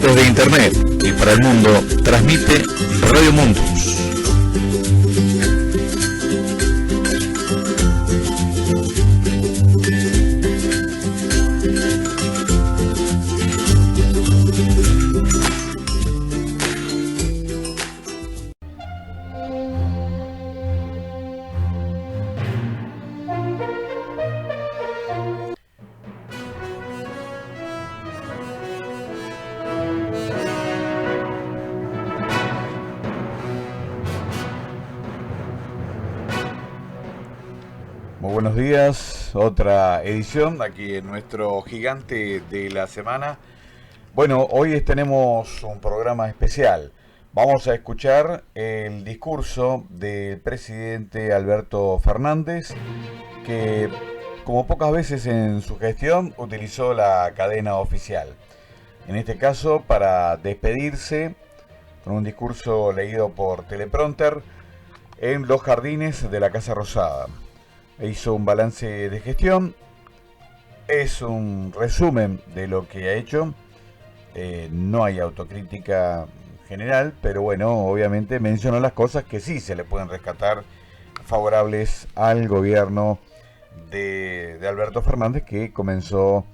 Desde Internet y para el mundo, transmite Radio Montrus. Buenos días, otra edición aquí en nuestro gigante de la semana. Bueno, hoy tenemos un programa especial. Vamos a escuchar el discurso del presidente Alberto Fernández, que como pocas veces en su gestión utilizó la cadena oficial. En este caso para despedirse con un discurso leído por teleprompter en los jardines de la Casa Rosada. Hizo un balance de gestión, es un resumen de lo que ha hecho, no hay autocrítica general, pero bueno, obviamente mencionó las cosas que sí se le pueden rescatar favorables al gobierno de Alberto Fernández, que comenzó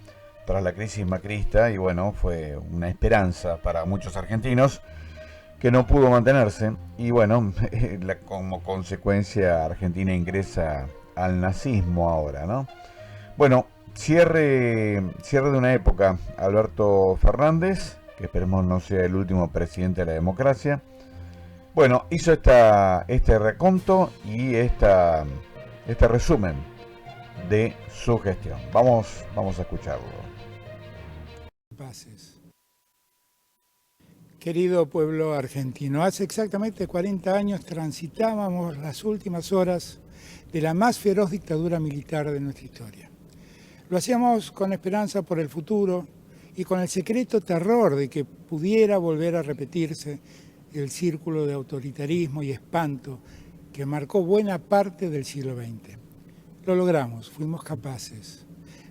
tras la crisis macrista y bueno, fue una esperanza para muchos argentinos que no pudo mantenerse y bueno, como consecuencia Argentina ingresa al nazismo ahora, ¿no? Bueno, cierre de una época. Alberto Fernández, que esperemos no sea el último presidente de la democracia, bueno, hizo este reconto y este resumen de su gestión. Vamos a escucharlo. Pases. Querido pueblo argentino, hace exactamente 40 años transitábamos las últimas horas de la más feroz dictadura militar de nuestra historia. Lo hacíamos con esperanza por el futuro y con el secreto terror de que pudiera volver a repetirse el círculo de autoritarismo y espanto que marcó buena parte del siglo XX. Lo logramos, fuimos capaces.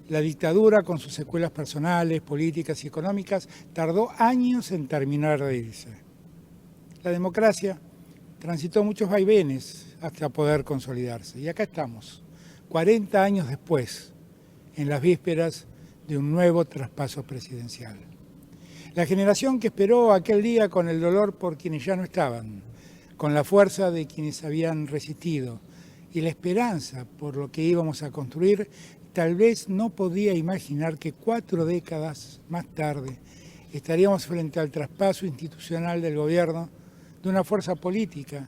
La dictadura, con sus secuelas personales, políticas y económicas, tardó años en terminar de irse. La democracia transitó muchos vaivenes hasta poder consolidarse. Y acá estamos, 40 años después, en las vísperas de un nuevo traspaso presidencial. La generación que esperó aquel día con el dolor por quienes ya no estaban, con la fuerza de quienes habían resistido y la esperanza por lo que íbamos a construir, tal vez no podía imaginar que 4 décadas más tarde estaríamos frente al traspaso institucional del gobierno de una fuerza política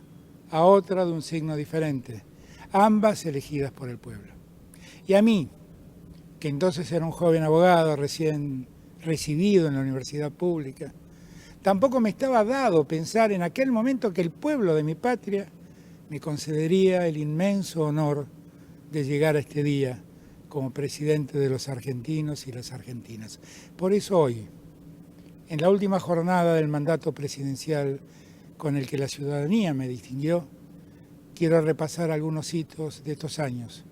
a otra de un signo diferente, ambas elegidas por el pueblo. Y a mí, que entonces era un joven abogado recién recibido en la universidad pública, tampoco me estaba dado pensar en aquel momento que el pueblo de mi patria me concedería el inmenso honor de llegar a este día como presidente de los argentinos y las argentinas. Por eso hoy, en la última jornada del mandato presidencial con el que la ciudadanía me distinguió, quiero repasar algunos hitos de estos años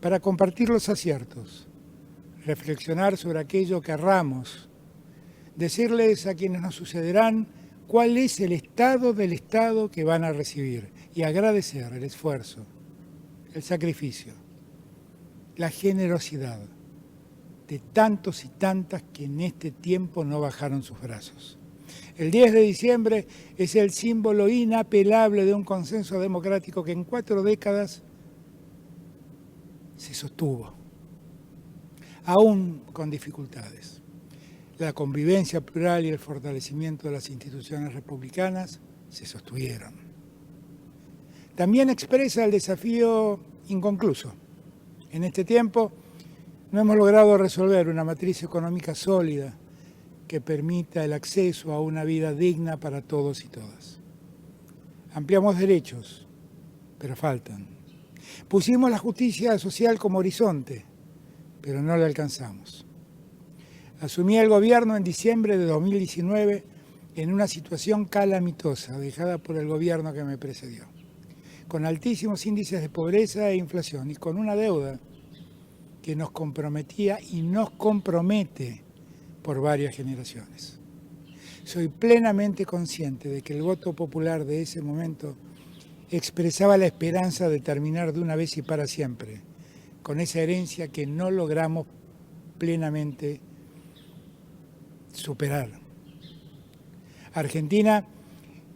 para compartir los aciertos, reflexionar sobre aquello que erramos, decirles a quienes nos sucederán cuál es el estado del Estado que van a recibir y agradecer el esfuerzo, el sacrificio, la generosidad de tantos y tantas que en este tiempo no bajaron sus brazos. El 10 de diciembre es el símbolo inapelable de un consenso democrático que en 4 décadas se sostuvo, aún con dificultades. La convivencia plural y el fortalecimiento de las instituciones republicanas se sostuvieron. También expresa el desafío inconcluso. En este tiempo no hemos logrado resolver una matriz económica sólida que permita el acceso a una vida digna para todos y todas. Ampliamos derechos, pero faltan. Pusimos la justicia social como horizonte, pero no la alcanzamos. Asumí el gobierno en diciembre de 2019 en una situación calamitosa dejada por el gobierno que me precedió, con altísimos índices de pobreza e inflación y con una deuda que nos comprometía y nos compromete por varias generaciones. Soy plenamente consciente de que el voto popular de ese momento expresaba la esperanza de terminar de una vez y para siempre con esa herencia que no logramos plenamente superar. Argentina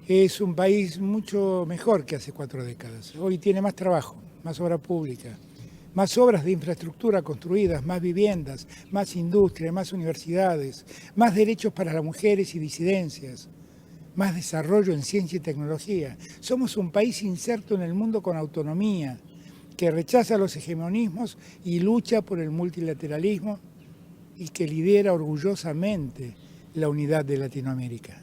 es un país mucho mejor que hace 4 décadas. Hoy tiene más trabajo, más obra pública, más obras de infraestructura construidas, más viviendas, más industria, más universidades, más derechos para las mujeres y disidencias, más desarrollo en ciencia y tecnología. Somos un país inserto en el mundo con autonomía, que rechaza los hegemonismos y lucha por el multilateralismo y que lidera orgullosamente la unidad de Latinoamérica.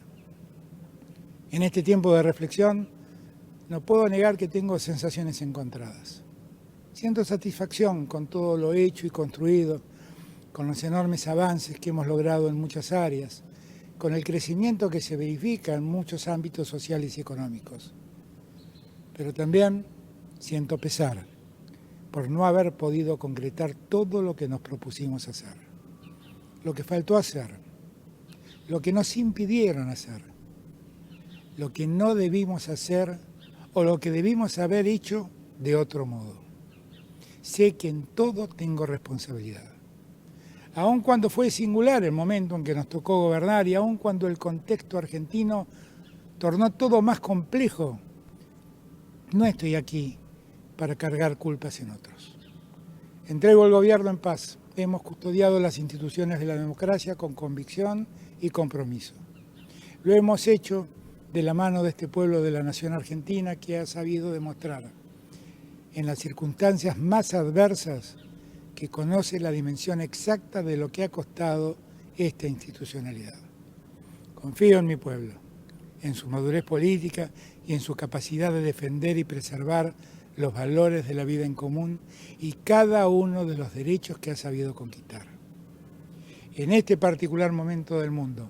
En este tiempo de reflexión, no puedo negar que tengo sensaciones encontradas. Siento satisfacción con todo lo hecho y construido, con los enormes avances que hemos logrado en muchas áreas, con el crecimiento que se verifica en muchos ámbitos sociales y económicos. Pero también siento pesar por no haber podido concretar todo lo que nos propusimos hacer, lo que faltó hacer, lo que nos impidieron hacer, lo que no debimos hacer o lo que debimos haber hecho de otro modo. Sé que en todo tengo responsabilidad. Aun cuando fue singular el momento en que nos tocó gobernar y aun cuando el contexto argentino tornó todo más complejo, no estoy aquí para cargar culpas en otros. Entrego el gobierno en paz. Hemos custodiado las instituciones de la democracia con convicción y compromiso. Lo hemos hecho de la mano de este pueblo de la nación argentina que ha sabido demostrar en las circunstancias más adversas que conoce la dimensión exacta de lo que ha costado esta institucionalidad. Confío en mi pueblo, en su madurez política y en su capacidad de defender y preservar los valores de la vida en común y cada uno de los derechos que ha sabido conquistar. En este particular momento del mundo,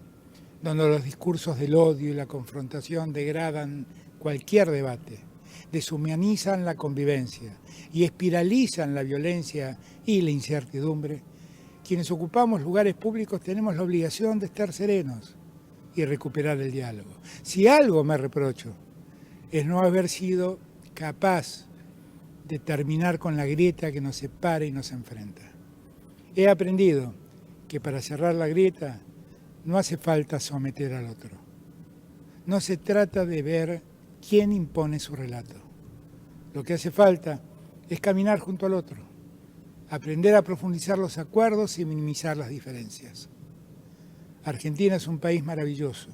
donde los discursos del odio y la confrontación degradan cualquier debate, deshumanizan la convivencia y espiralizan la violencia y la incertidumbre, quienes ocupamos lugares públicos tenemos la obligación de estar serenos y recuperar el diálogo. Si algo me reprocho, es no haber sido capaz de terminar con la grieta que nos separa y nos enfrenta. He aprendido que para cerrar la grieta no hace falta someter al otro. No se trata de ver quién impone su relato. Lo que hace falta es caminar junto al otro, aprender a profundizar los acuerdos y minimizar las diferencias. Argentina es un país maravilloso,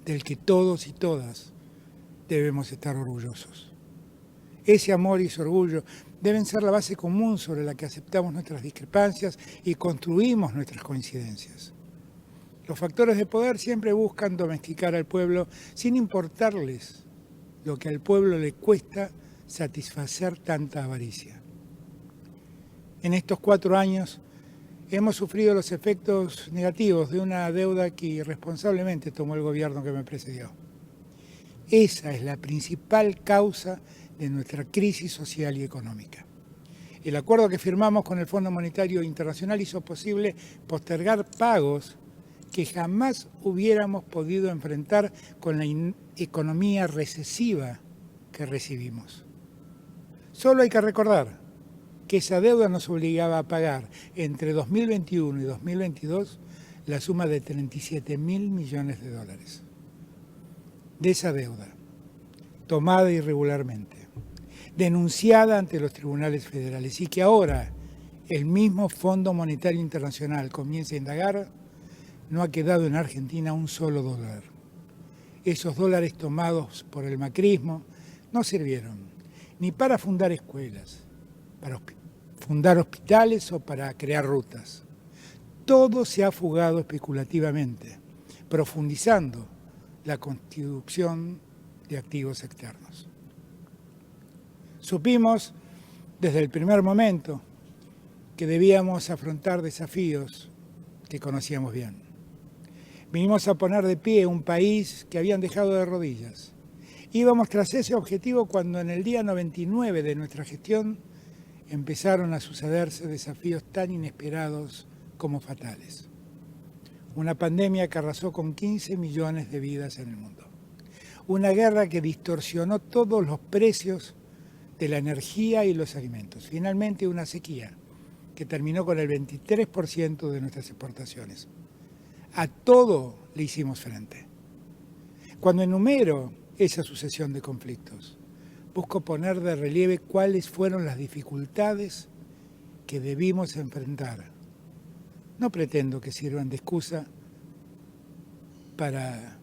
del que todos y todas debemos estar orgullosos. Ese amor y ese orgullo deben ser la base común sobre la que aceptamos nuestras discrepancias y construimos nuestras coincidencias. Los factores de poder siempre buscan domesticar al pueblo sin importarles lo que al pueblo le cuesta satisfacer tanta avaricia. En estos 4 años hemos sufrido los efectos negativos de una deuda que irresponsablemente tomó el gobierno que me precedió. Esa es la principal causa de nuestra crisis social y económica. El acuerdo que firmamos con el Fondo Monetario Internacional hizo posible postergar pagos que jamás hubiéramos podido enfrentar con la economía recesiva que recibimos. Solo hay que recordar que esa deuda nos obligaba a pagar entre 2021 y 2022 la suma de 37.000 millones de dólares. De esa deuda, tomada irregularmente, denunciada ante los tribunales federales y que ahora el mismo Fondo Monetario Internacional comienza a indagar, no ha quedado en Argentina un solo dólar. Esos dólares tomados por el macrismo no sirvieron ni para fundar escuelas, para fundar hospitales o para crear rutas. Todo se ha fugado especulativamente, profundizando la constitución de activos externos. Supimos desde el primer momento que debíamos afrontar desafíos que conocíamos bien. Vinimos a poner de pie un país que habían dejado de rodillas. Íbamos tras ese objetivo cuando en el día 99 de nuestra gestión empezaron a sucederse desafíos tan inesperados como fatales. Una pandemia que arrasó con 15 millones de vidas en el mundo. Una guerra que distorsionó todos los precios de la energía y los alimentos. Finalmente, una sequía que terminó con el 23% de nuestras exportaciones. A todo le hicimos frente. Cuando enumero esa sucesión de conflictos, busco poner de relieve cuáles fueron las dificultades que debimos enfrentar. No pretendo que sirvan de excusa para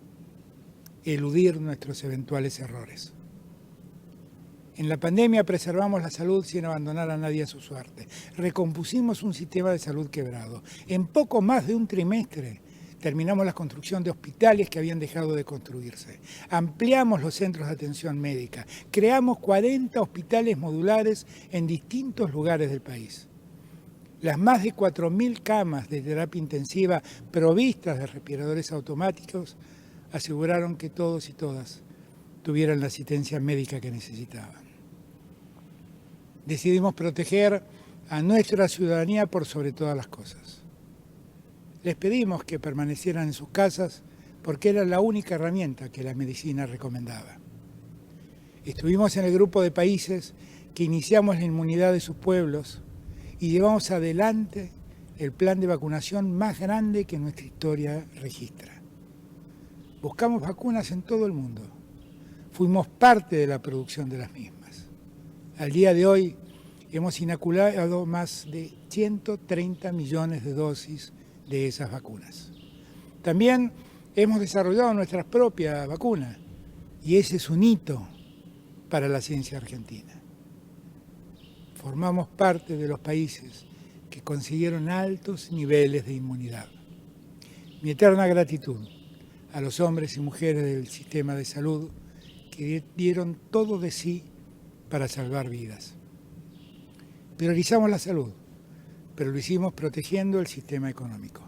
eludir nuestros eventuales errores. En la pandemia preservamos la salud sin abandonar a nadie a su suerte. Recompusimos un sistema de salud quebrado. En poco más de un trimestre terminamos la construcción de hospitales que habían dejado de construirse. Ampliamos los centros de atención médica. Creamos 40 hospitales modulares en distintos lugares del país. Las más de 4.000 camas de terapia intensiva provistas de respiradores automáticos aseguraron que todos y todas tuvieran la asistencia médica que necesitaban. Decidimos proteger a nuestra ciudadanía por sobre todas las cosas. Les pedimos que permanecieran en sus casas porque era la única herramienta que la medicina recomendaba. Estuvimos en el grupo de países que iniciamos la inmunidad de sus pueblos y llevamos adelante el plan de vacunación más grande que nuestra historia registra. Buscamos vacunas en todo el mundo. Fuimos parte de la producción de las mismas. Al día de hoy hemos inoculado más de 130 millones de dosis de esas vacunas. También hemos desarrollado nuestra propia vacuna y ese es un hito para la ciencia argentina. Formamos parte de los países que consiguieron altos niveles de inmunidad. Mi eterna gratitud a los hombres y mujeres del sistema de salud que dieron todo de sí para salvar vidas. Priorizamos la salud, pero lo hicimos protegiendo el sistema económico.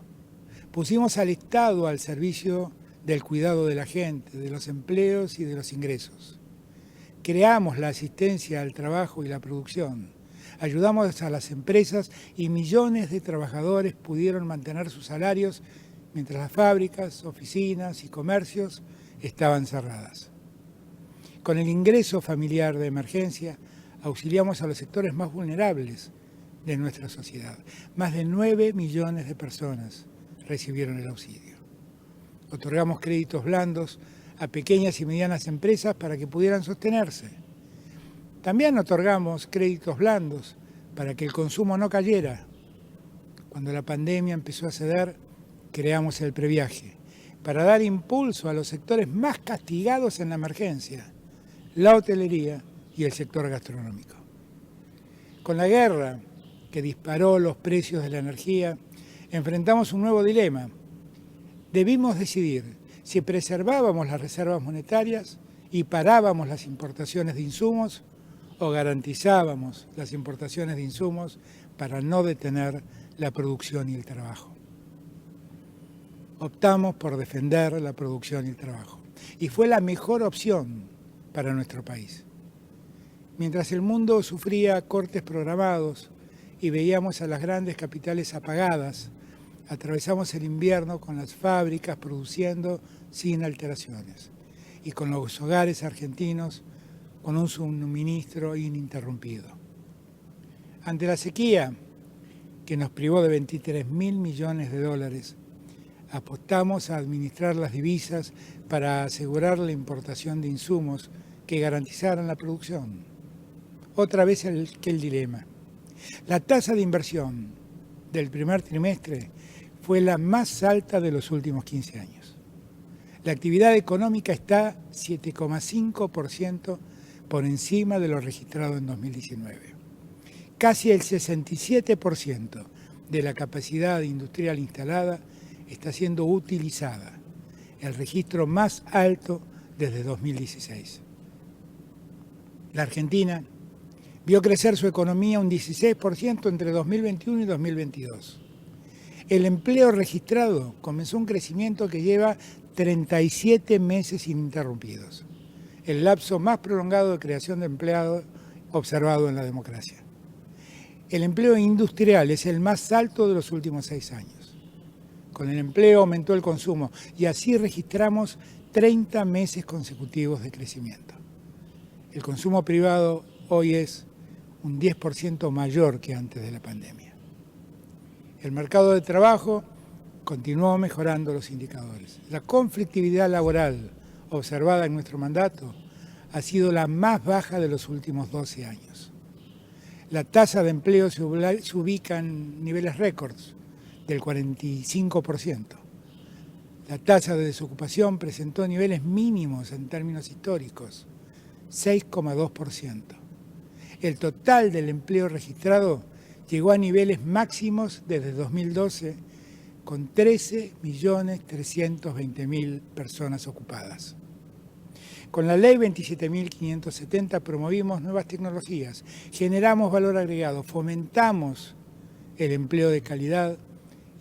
Pusimos al Estado al servicio del cuidado de la gente, de los empleos y de los ingresos. Creamos la asistencia al trabajo y la producción. Ayudamos a las empresas y millones de trabajadores pudieron mantener sus salarios mientras las fábricas, oficinas y comercios estaban cerradas. Con el ingreso familiar de emergencia, auxiliamos a los sectores más vulnerables de nuestra sociedad. Más de 9 millones de personas recibieron el auxilio. Otorgamos créditos blandos a pequeñas y medianas empresas para que pudieran sostenerse. También otorgamos créditos blandos para que el consumo no cayera. Cuando la pandemia empezó a ceder, creamos el previaje para dar impulso a los sectores más castigados en la emergencia, la hotelería y el sector gastronómico. Con la guerra que disparó los precios de la energía, enfrentamos un nuevo dilema. Debimos decidir si preservábamos las reservas monetarias y parábamos las importaciones de insumos o garantizábamos las importaciones de insumos para no detener la producción y el trabajo. Optamos por defender la producción y el trabajo y fue la mejor opción para nuestro país. Mientras el mundo sufría cortes programados y veíamos a las grandes capitales apagadas, atravesamos el invierno con las fábricas produciendo sin alteraciones y con los hogares argentinos con un suministro ininterrumpido. Ante la sequía, que nos privó de 23.000 millones de dólares, apostamos a administrar las divisas para asegurar la importación de insumos que garantizaran la producción. Otra vez el dilema. La tasa de inversión del primer trimestre fue la más alta de los últimos 15 años. La actividad económica está 7,5% por encima de lo registrado en 2019. Casi el 67% de la capacidad industrial instalada está siendo utilizada, el registro más alto desde 2016. La Argentina vio crecer su economía un 16% entre 2021 y 2022. El empleo registrado comenzó un crecimiento que lleva 37 meses ininterrumpidos, el lapso más prolongado de creación de empleo observado en la democracia. El empleo industrial es el más alto de los últimos 6 años. Con el empleo aumentó el consumo y así registramos 30 meses consecutivos de crecimiento. El consumo privado hoy es un 10% mayor que antes de la pandemia. El mercado de trabajo continuó mejorando los indicadores. La conflictividad laboral observada en nuestro mandato ha sido la más baja de los últimos 12 años. La tasa de empleo se ubica en niveles récords del 45%. La tasa de desocupación presentó niveles mínimos en términos históricos, 6,2%. El total del empleo registrado llegó a niveles máximos desde 2012, con 13.320.000 personas ocupadas. Con la Ley 27.570 promovimos nuevas tecnologías, generamos valor agregado, fomentamos el empleo de calidad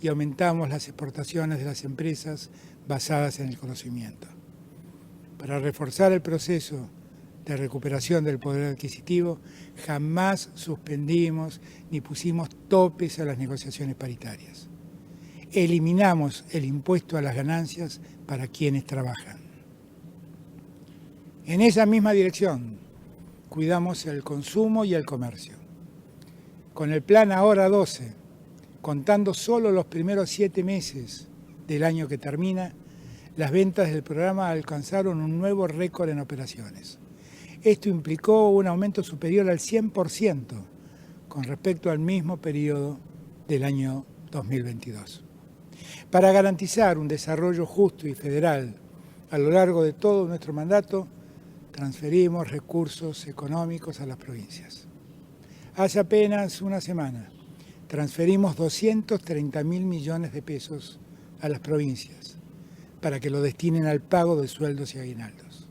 y aumentamos las exportaciones de las empresas basadas en el conocimiento. Para reforzar el proceso de recuperación del poder adquisitivo, jamás suspendimos ni pusimos topes a las negociaciones paritarias. Eliminamos el impuesto a las ganancias para quienes trabajan. En esa misma dirección, cuidamos el consumo y el comercio. Con el plan Ahora 12, contando solo los primeros 7 meses del año que termina, las ventas del programa alcanzaron un nuevo récord en operaciones. Esto implicó un aumento superior al 100% con respecto al mismo periodo del año 2022. Para garantizar un desarrollo justo y federal a lo largo de todo nuestro mandato, transferimos recursos económicos a las provincias. Hace apenas una semana transferimos 230.000 millones de pesos a las provincias para que lo destinen al pago de sueldos y aguinaldos.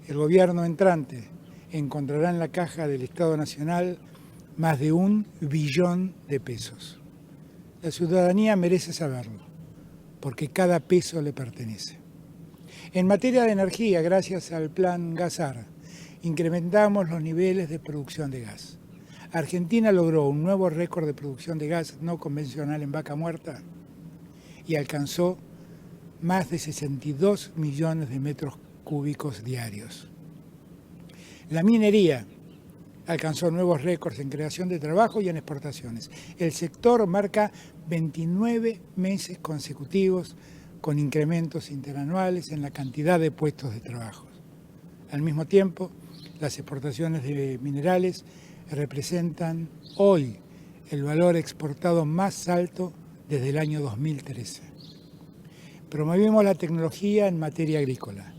El gobierno entrante encontrará en la caja del Estado Nacional más de 1 billón de pesos. La ciudadanía merece saberlo, porque cada peso le pertenece. En materia de energía, gracias al plan GasAR, incrementamos los niveles de producción de gas. Argentina logró un nuevo récord de producción de gas no convencional en Vaca Muerta y alcanzó más de 62 millones de metros cúbicos diarios. La minería alcanzó nuevos récords en creación de trabajo y en exportaciones. El sector marca 29 meses consecutivos con incrementos interanuales en la cantidad de puestos de trabajo. Al mismo tiempo, las exportaciones de minerales representan hoy el valor exportado más alto desde el año 2013. Promovimos la tecnología en materia agrícola.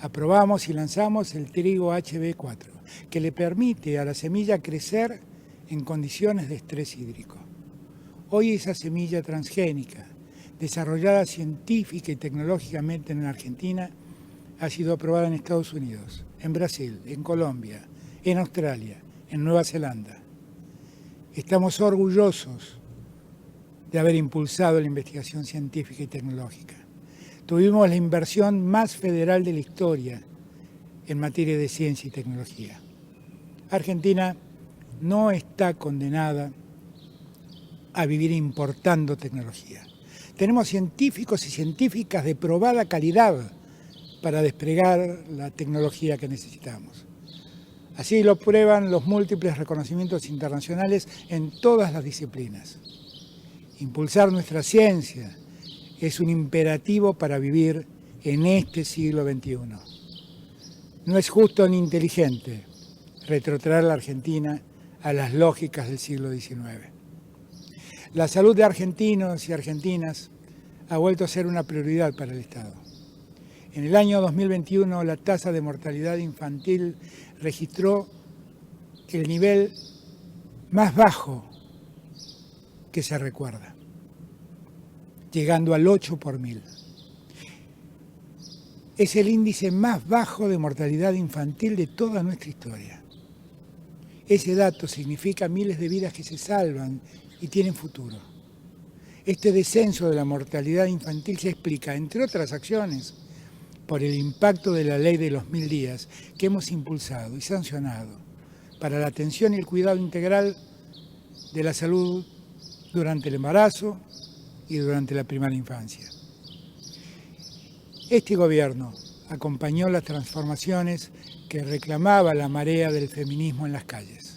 Aprobamos y lanzamos el trigo HB4, que le permite a la semilla crecer en condiciones de estrés hídrico. Hoy esa semilla transgénica, desarrollada científica y tecnológicamente en Argentina, ha sido aprobada en Estados Unidos, en Brasil, en Colombia, en Australia, en Nueva Zelanda. Estamos orgullosos de haber impulsado la investigación científica y tecnológica. Tuvimos la inversión más federal de la historia en materia de ciencia y tecnología. Argentina no está condenada a vivir importando tecnología. Tenemos científicos y científicas de probada calidad para desplegar la tecnología que necesitamos. Así lo prueban los múltiples reconocimientos internacionales en todas las disciplinas. Impulsar nuestra ciencia es un imperativo para vivir en este siglo XXI. No es justo ni inteligente retrotraer a la Argentina a las lógicas del siglo XIX. La salud de argentinos y argentinas ha vuelto a ser una prioridad para el Estado. En el año 2021, la tasa de mortalidad infantil registró el nivel más bajo que se recuerda, llegando al 8 por 1000. Es el índice más bajo de mortalidad infantil de toda nuestra historia. Ese dato significa miles de vidas que se salvan y tienen futuro. Este descenso de la mortalidad infantil se explica, entre otras acciones, por el impacto de la ley de los 1000 días que hemos impulsado y sancionado para la atención y el cuidado integral de la salud durante el embarazo y durante la primera infancia. Este gobierno acompañó las transformaciones que reclamaba la marea del feminismo en las calles.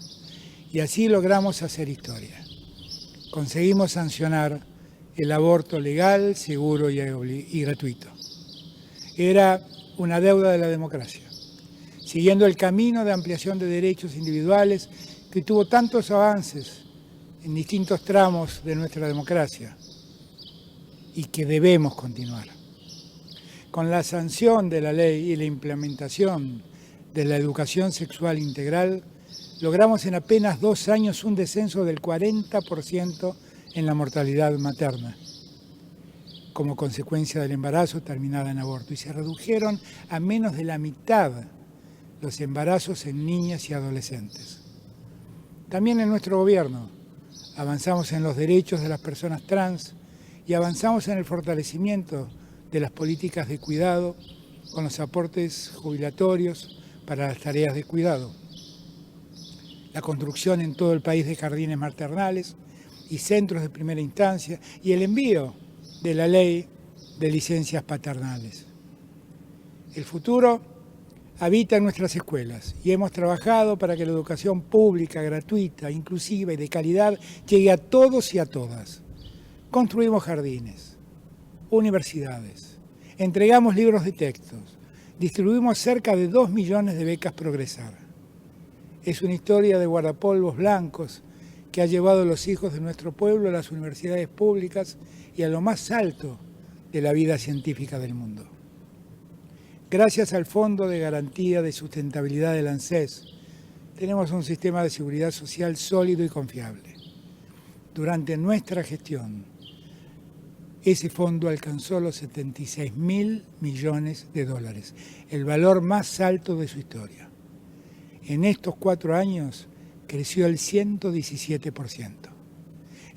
Y así logramos hacer historia. Conseguimos sancionar el aborto legal, seguro y gratuito. Era una deuda de la democracia. Siguiendo el camino de ampliación de derechos individuales que tuvo tantos avances en distintos tramos de nuestra democracia y que debemos continuar. Con la sanción de la ley y la implementación de la educación sexual integral, logramos en apenas 2 años un descenso del 40% en la mortalidad materna, como consecuencia del embarazo terminado en aborto, y se redujeron a menos de la mitad los embarazos en niñas y adolescentes. También en nuestro gobierno avanzamos en los derechos de las personas trans y avanzamos en el fortalecimiento de las políticas de cuidado con los aportes jubilatorios para las tareas de cuidado, la construcción en todo el país de jardines maternales y centros de primera instancia y el envío de la ley de licencias paternales. El futuro habita en nuestras escuelas y hemos trabajado para que la educación pública, gratuita, inclusiva y de calidad llegue a todos y a todas. Construimos jardines, universidades, entregamos libros de textos, distribuimos cerca de 2 millones de becas Progresar. Es una historia de guardapolvos blancos que ha llevado a los hijos de nuestro pueblo a las universidades públicas y a lo más alto de la vida científica del mundo. Gracias al Fondo de Garantía de Sustentabilidad del ANSES, tenemos un sistema de seguridad social sólido y confiable. Durante nuestra gestión, ese fondo alcanzó los 76.000 millones de dólares, el valor más alto de su historia. En estos 4 años creció el 117%.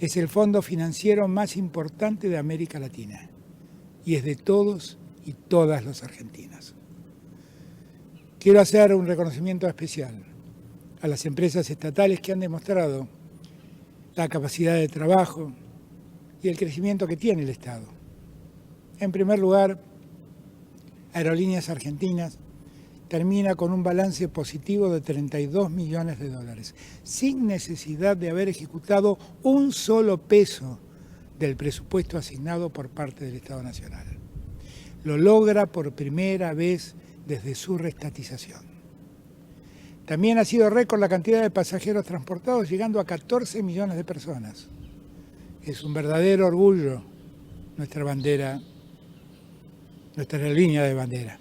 Es el fondo financiero más importante de América Latina y es de todos y todas los argentinos. Quiero hacer un reconocimiento especial a las empresas estatales que han demostrado la capacidad de trabajo y el crecimiento que tiene el Estado. En primer lugar, Aerolíneas Argentinas termina con un balance positivo de 32 millones de dólares, sin necesidad de haber ejecutado un solo peso del presupuesto asignado por parte del Estado Nacional. Lo logra por primera vez desde su reestatización. También ha sido récord la cantidad de pasajeros transportados, llegando a 14 millones de personas. Es un verdadero orgullo nuestra bandera, nuestra aerolínea de bandera.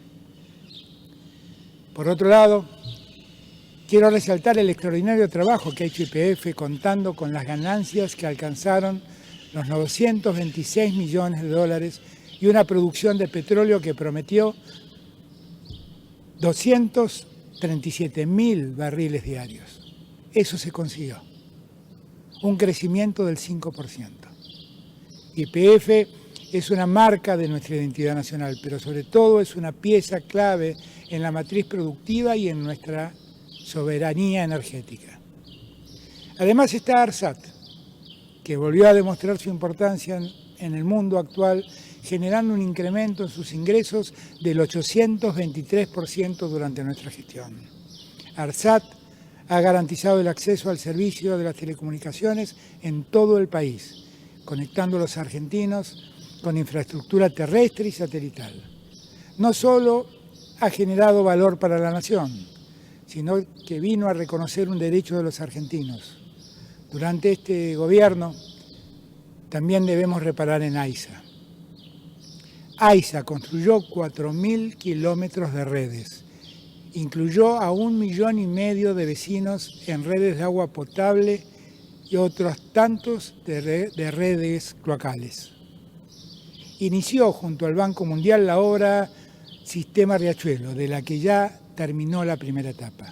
Por otro lado, quiero resaltar el extraordinario trabajo que ha hecho YPF contando con las ganancias que alcanzaron los 926 millones de dólares y una producción de petróleo que prometió 237.000 barriles diarios. Eso se consiguió, un crecimiento del 5%. YPF es una marca de nuestra identidad nacional, pero sobre todo es una pieza clave en la matriz productiva y en nuestra soberanía energética. Además está ARSAT, que volvió a demostrar su importancia en el mundo actual, generando un incremento en sus ingresos del 823% durante nuestra gestión. ARSAT ha garantizado el acceso al servicio de las telecomunicaciones en todo el país, conectando a los argentinos con infraestructura terrestre y satelital. No solo ha generado valor para la nación, sino que vino a reconocer un derecho de los argentinos. Durante este gobierno también debemos reparar en AISA. AISA construyó 4.000 kilómetros de redes, incluyó a 1,5 millones de vecinos en redes de agua potable y otros tantos de redes cloacales. Inició junto al Banco Mundial la obra Sistema Riachuelo, de la que ya terminó la primera etapa,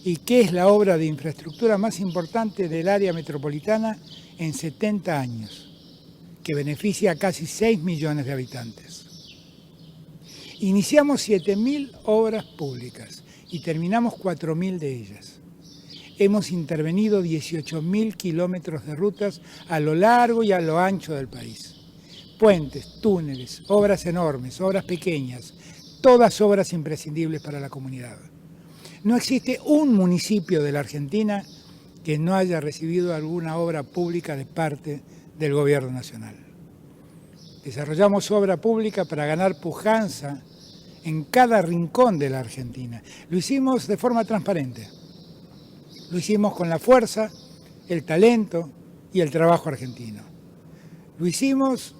y que es la obra de infraestructura más importante del área metropolitana en 70 años, que beneficia a casi 6 millones de habitantes. Iniciamos 7.000 obras públicas y terminamos 4.000 de ellas. hemos intervenido 18.000 kilómetros de rutas a lo largo y a lo ancho del país. Puentes, túneles, obras enormes, obras pequeñas, todas obras imprescindibles para la comunidad. No existe un municipio de la Argentina que no haya recibido alguna obra pública de parte del Gobierno Nacional. Desarrollamos obra pública para ganar pujanza en cada rincón de la Argentina. Lo hicimos de forma transparente. Lo hicimos con la fuerza, el talento y el trabajo argentino. Lo hicimos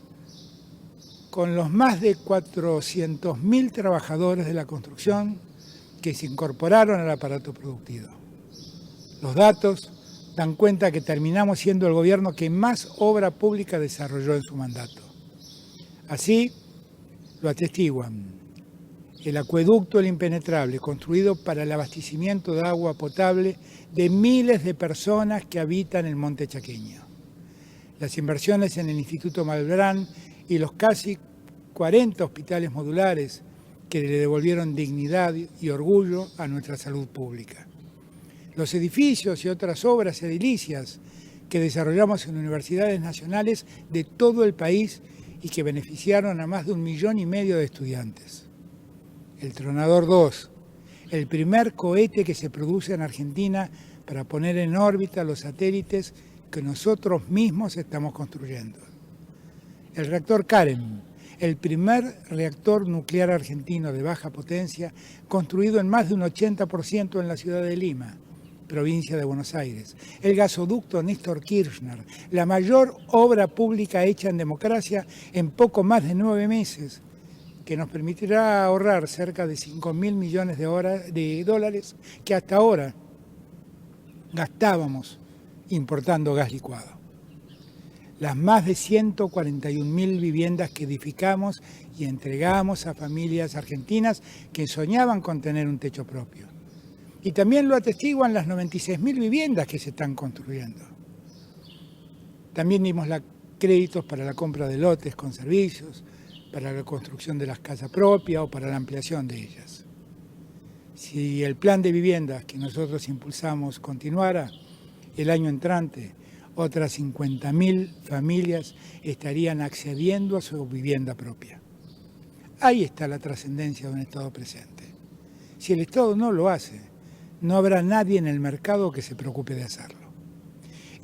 con los más de 400.000 trabajadores de la construcción que se incorporaron al aparato productivo. Los datos dan cuenta que terminamos siendo el gobierno que más obra pública desarrolló en su mandato. Así lo atestiguan el acueducto El Impenetrable, construido para el abastecimiento de agua potable de miles de personas que habitan el monte chaqueño. Las inversiones en el Instituto Malbrán y los casi 40 hospitales modulares que le devolvieron dignidad y orgullo a nuestra salud pública. Los edificios y otras obras edilicias que desarrollamos en universidades nacionales de todo el país y que beneficiaron a más de 1,5 millones de estudiantes. El Tronador 2, el primer cohete que se produce en Argentina para poner en órbita los satélites que nosotros mismos estamos construyendo. El reactor Karen, el primer reactor nuclear argentino de baja potencia, construido en más de un 80% en la ciudad de Lima, provincia de Buenos Aires. El gasoducto Néstor Kirchner, la mayor obra pública hecha en democracia en poco más de 9 meses, que nos permitirá ahorrar cerca de 5.000 millones de dólares que hasta ahora gastábamos importando gas licuado. Las más de 141.000 viviendas que edificamos y entregamos a familias argentinas que soñaban con tener un techo propio. Y también lo atestiguan las 96.000 viviendas que se están construyendo. También dimos créditos para la compra de lotes con servicios, para la construcción de las casas propias o para la ampliación de ellas. Si el plan de viviendas que nosotros impulsamos continuara, el año entrante otras 50.000 familias estarían accediendo a su vivienda propia. Ahí está la trascendencia de un Estado presente. Si el Estado no lo hace, no habrá nadie en el mercado que se preocupe de hacerlo.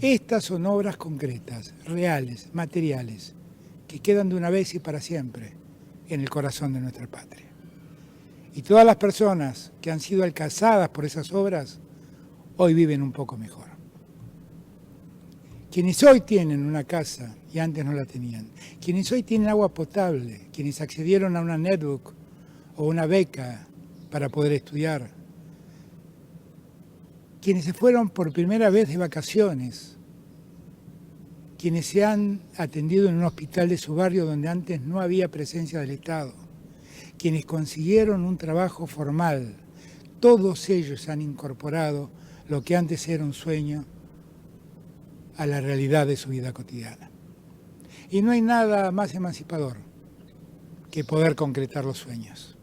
Estas son obras concretas, reales, materiales, que quedan de una vez y para siempre en el corazón de nuestra patria. Y todas las personas que han sido alcanzadas por esas obras, hoy viven un poco mejor. Quienes hoy tienen una casa y antes no la tenían, quienes hoy tienen agua potable, quienes accedieron a una netbook o una beca para poder estudiar, quienes se fueron por primera vez de vacaciones, quienes se han atendido en un hospital de su barrio donde antes no había presencia del Estado, quienes consiguieron un trabajo formal, todos ellos han incorporado lo que antes era un sueño a la realidad de su vida cotidiana. Y no hay nada más emancipador que poder concretar los sueños.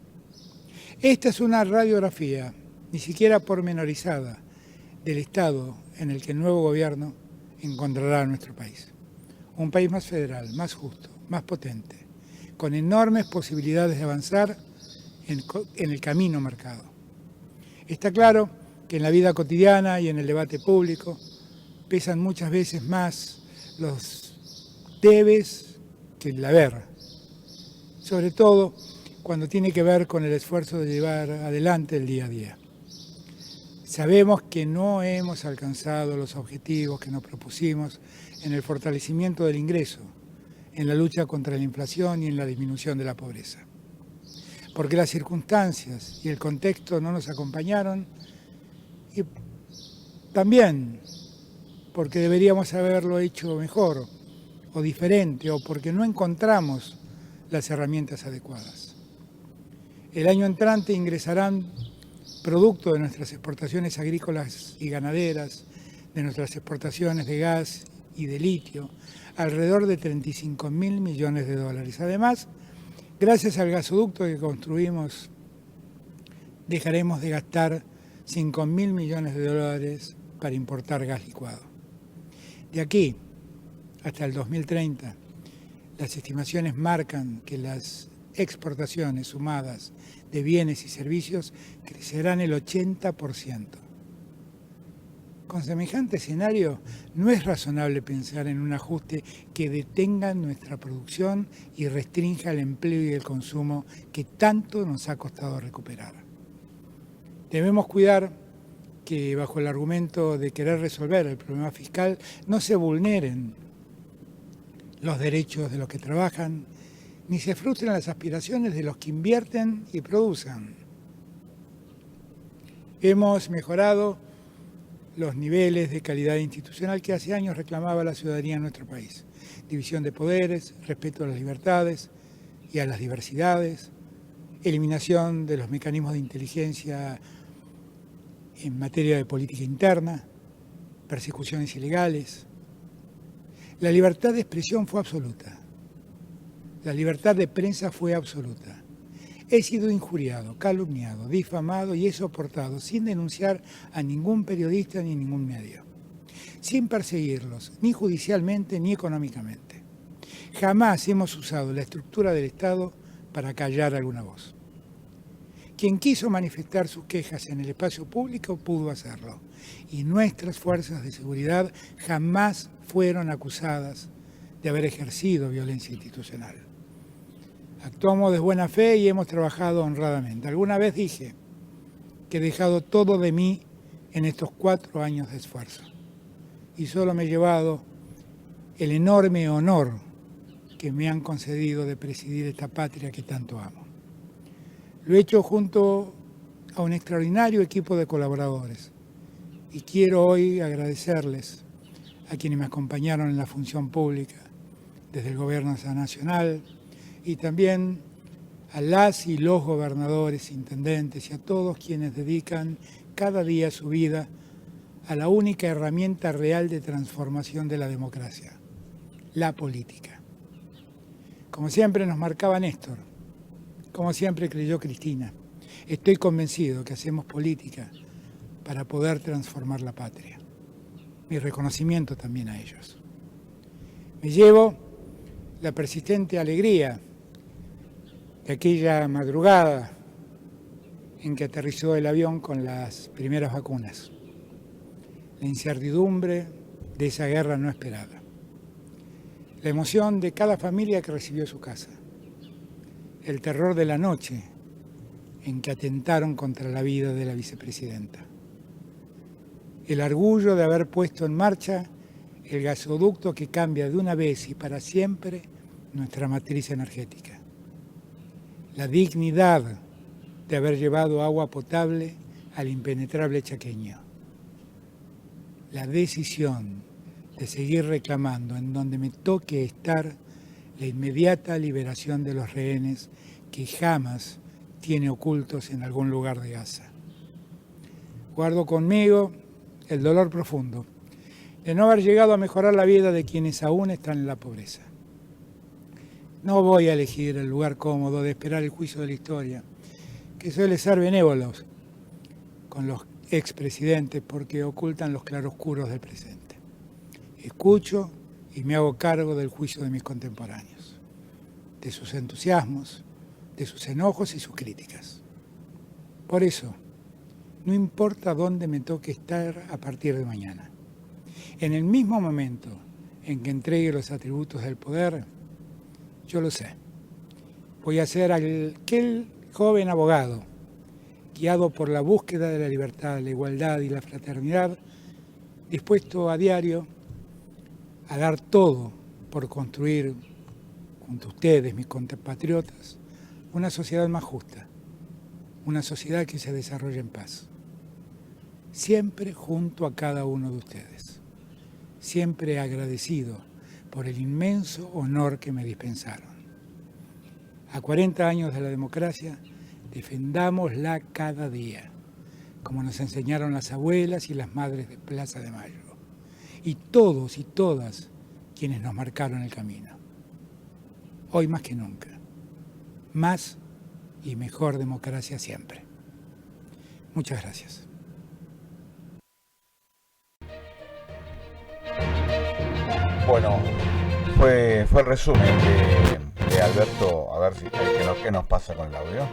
Esta es una radiografía, ni siquiera pormenorizada, del estado en el que el nuevo gobierno encontrará a nuestro país. Un país más federal, más justo, más potente, con enormes posibilidades de avanzar en el camino marcado. Está claro que en la vida cotidiana y en el debate público pesan muchas veces más los debes que el haber, sobre todo cuando tiene que ver con el esfuerzo de llevar adelante el día a día. Sabemos que no hemos alcanzado los objetivos que nos propusimos en el fortalecimiento del ingreso, en la lucha contra la inflación y en la disminución de la pobreza. Porque las circunstancias y el contexto no nos acompañaron y también porque deberíamos haberlo hecho mejor o diferente o porque no encontramos las herramientas adecuadas. El año entrante ingresarán, producto de nuestras exportaciones agrícolas y ganaderas, de nuestras exportaciones de gas y de litio, alrededor de 35.000 millones de dólares. Además, gracias al gasoducto que construimos, dejaremos de gastar 5.000 millones de dólares para importar gas licuado. De aquí hasta el 2030, las estimaciones marcan que las exportaciones sumadas de bienes y servicios crecerán el 80%. Con semejante escenario, no es razonable pensar en un ajuste que detenga nuestra producción y restrinja el empleo y el consumo que tanto nos ha costado recuperar. Debemos cuidar que, bajo el argumento de querer resolver el problema fiscal, no se vulneren los derechos de los que trabajan, ni se frustren las aspiraciones de los que invierten y producen. Hemos mejorado los niveles de calidad institucional que hace años reclamaba la ciudadanía en nuestro país. División de poderes, respeto a las libertades y a las diversidades, eliminación de los mecanismos de inteligencia en materia de política interna, persecuciones ilegales. La libertad de expresión fue absoluta. La libertad de prensa fue absoluta. He sido injuriado, calumniado, difamado y he soportado sin denunciar a ningún periodista ni ningún medio, sin perseguirlos, ni judicialmente ni económicamente. Jamás hemos usado la estructura del Estado para callar alguna voz. Quien quiso manifestar sus quejas en el espacio público pudo hacerlo, y nuestras fuerzas de seguridad jamás fueron acusadas de haber ejercido violencia institucional. Actuamos de buena fe y hemos trabajado honradamente. Alguna vez dije que he dejado todo de mí en estos 4 años de esfuerzo y solo me he llevado el enorme honor que me han concedido de presidir esta patria que tanto amo. Lo he hecho junto a un extraordinario equipo de colaboradores y quiero hoy agradecerles a quienes me acompañaron en la función pública desde el Gobierno Nacional, y también a las y los gobernadores, intendentes y a todos quienes dedican cada día su vida a la única herramienta real de transformación de la democracia, la política. Como siempre nos marcaba Néstor, como siempre creyó Cristina, estoy convencido que hacemos política para poder transformar la patria. Mi reconocimiento también a ellos. Me llevo la persistente alegría de aquella madrugada en que aterrizó el avión con las primeras vacunas, la incertidumbre de esa guerra no esperada, la emoción de cada familia que recibió su casa, el terror de la noche en que atentaron contra la vida de la vicepresidenta, el orgullo de haber puesto en marcha el gasoducto que cambia de una vez y para siempre nuestra matriz energética, la dignidad de haber llevado agua potable al impenetrable chaqueño, la decisión de seguir reclamando en donde me toque estar la inmediata liberación de los rehenes que Hamas tiene ocultos en algún lugar de Gaza. Guardo conmigo el dolor profundo de no haber llegado a mejorar la vida de quienes aún están en la pobreza. No voy a elegir el lugar cómodo de esperar el juicio de la historia, que suele ser benévolo con los expresidentes porque ocultan los claroscuros del presente. Escucho y me hago cargo del juicio de mis contemporáneos, de sus entusiasmos, de sus enojos y sus críticas. Por eso, no importa dónde me toque estar a partir de mañana. En el mismo momento en que entregue los atributos del poder, yo lo sé. Voy a ser aquel joven abogado, guiado por la búsqueda de la libertad, la igualdad y la fraternidad, dispuesto a diario a dar todo por construir, junto a ustedes, mis compatriotas, una sociedad más justa, una sociedad que se desarrolle en paz. Siempre junto a cada uno de ustedes, siempre agradecido por el inmenso honor que me dispensaron. A 40 años de la democracia, defendámosla cada día, como nos enseñaron las abuelas y las madres de Plaza de Mayo, y todos y todas quienes nos marcaron el camino. Hoy más que nunca, más y mejor democracia siempre. Muchas gracias. Bueno, fue el resumen de Alberto, a ver si qué nos pasa con el audio.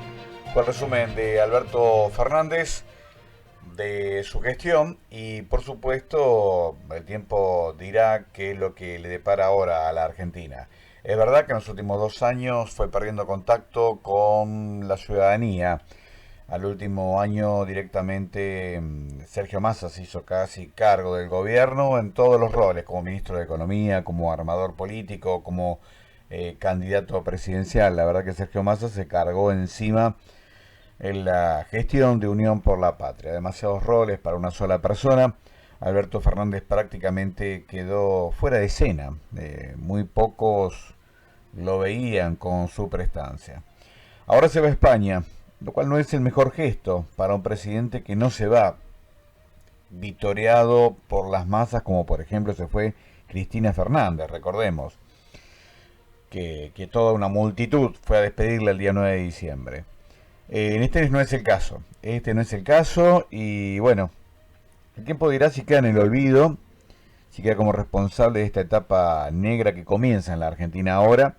Fue el resumen de Alberto Fernández, de su gestión, y por supuesto el tiempo dirá qué es lo que le depara ahora a la Argentina. Es verdad que en los últimos 2 años fue perdiendo contacto con la ciudadanía. Al último año directamente Sergio Massa se hizo casi cargo del gobierno en todos los roles, como ministro de Economía, como armador político, como candidato presidencial. La verdad que Sergio Massa se cargó encima en la gestión de Unión por la Patria. Demasiados roles para una sola persona. Alberto Fernández prácticamente quedó fuera de escena. Muy pocos lo veían con su prestancia. Ahora se va a España, lo cual no es el mejor gesto para un presidente que no se va vitoreado por las masas, como por ejemplo se fue Cristina Fernández. Recordemos que toda una multitud fue a despedirla el día 9 de diciembre. Este no es el caso. Este no es el caso y bueno, el tiempo dirá si queda en el olvido, si queda como responsable de esta etapa negra que comienza en la Argentina ahora.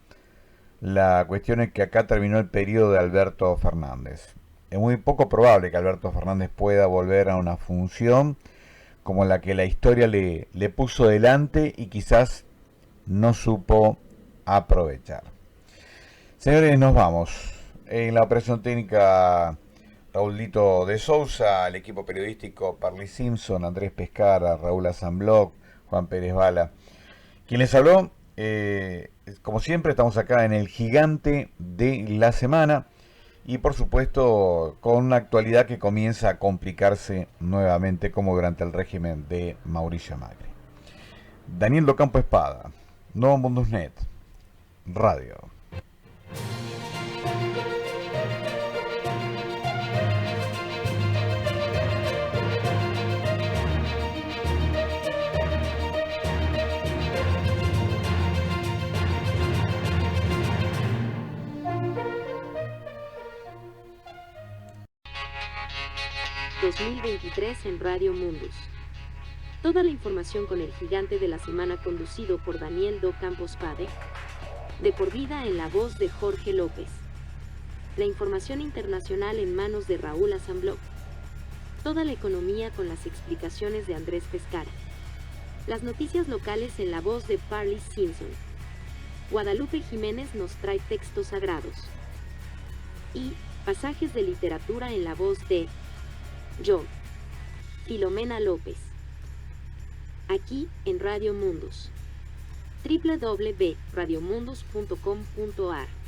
La cuestión es que acá terminó el periodo de Alberto Fernández. Es muy poco probable que Alberto Fernández pueda volver a una función como la que la historia le puso delante y quizás no supo aprovechar. Señores, nos vamos. En la operación técnica, Raulito de Sousa, el equipo periodístico Parley Simpson, Andrés Pescara, Raúl Azambloc, Juan Pérez Bala. Quien les habló, como siempre, estamos acá en el Gigante de la Semana y por supuesto con una actualidad que comienza a complicarse nuevamente como durante el régimen de Mauricio Macri. Daniel Docampo Espada, Nuevo Mundusnet, Radio. ...2023 en Radio Mundus. Toda la información con el Gigante de la Semana conducido por Daniel Docampo Espada. De por vida en la voz de Jorge López. La información internacional en manos de Raúl Azambloc. Toda la economía con las explicaciones de Andrés Pescara. Las noticias locales en la voz de Parley Simpson. Guadalupe Jiménez nos trae textos sagrados. Y pasajes de literatura en la voz de yo, Filomena López. Aquí en Radio Mundus. www.radiomundus.com.ar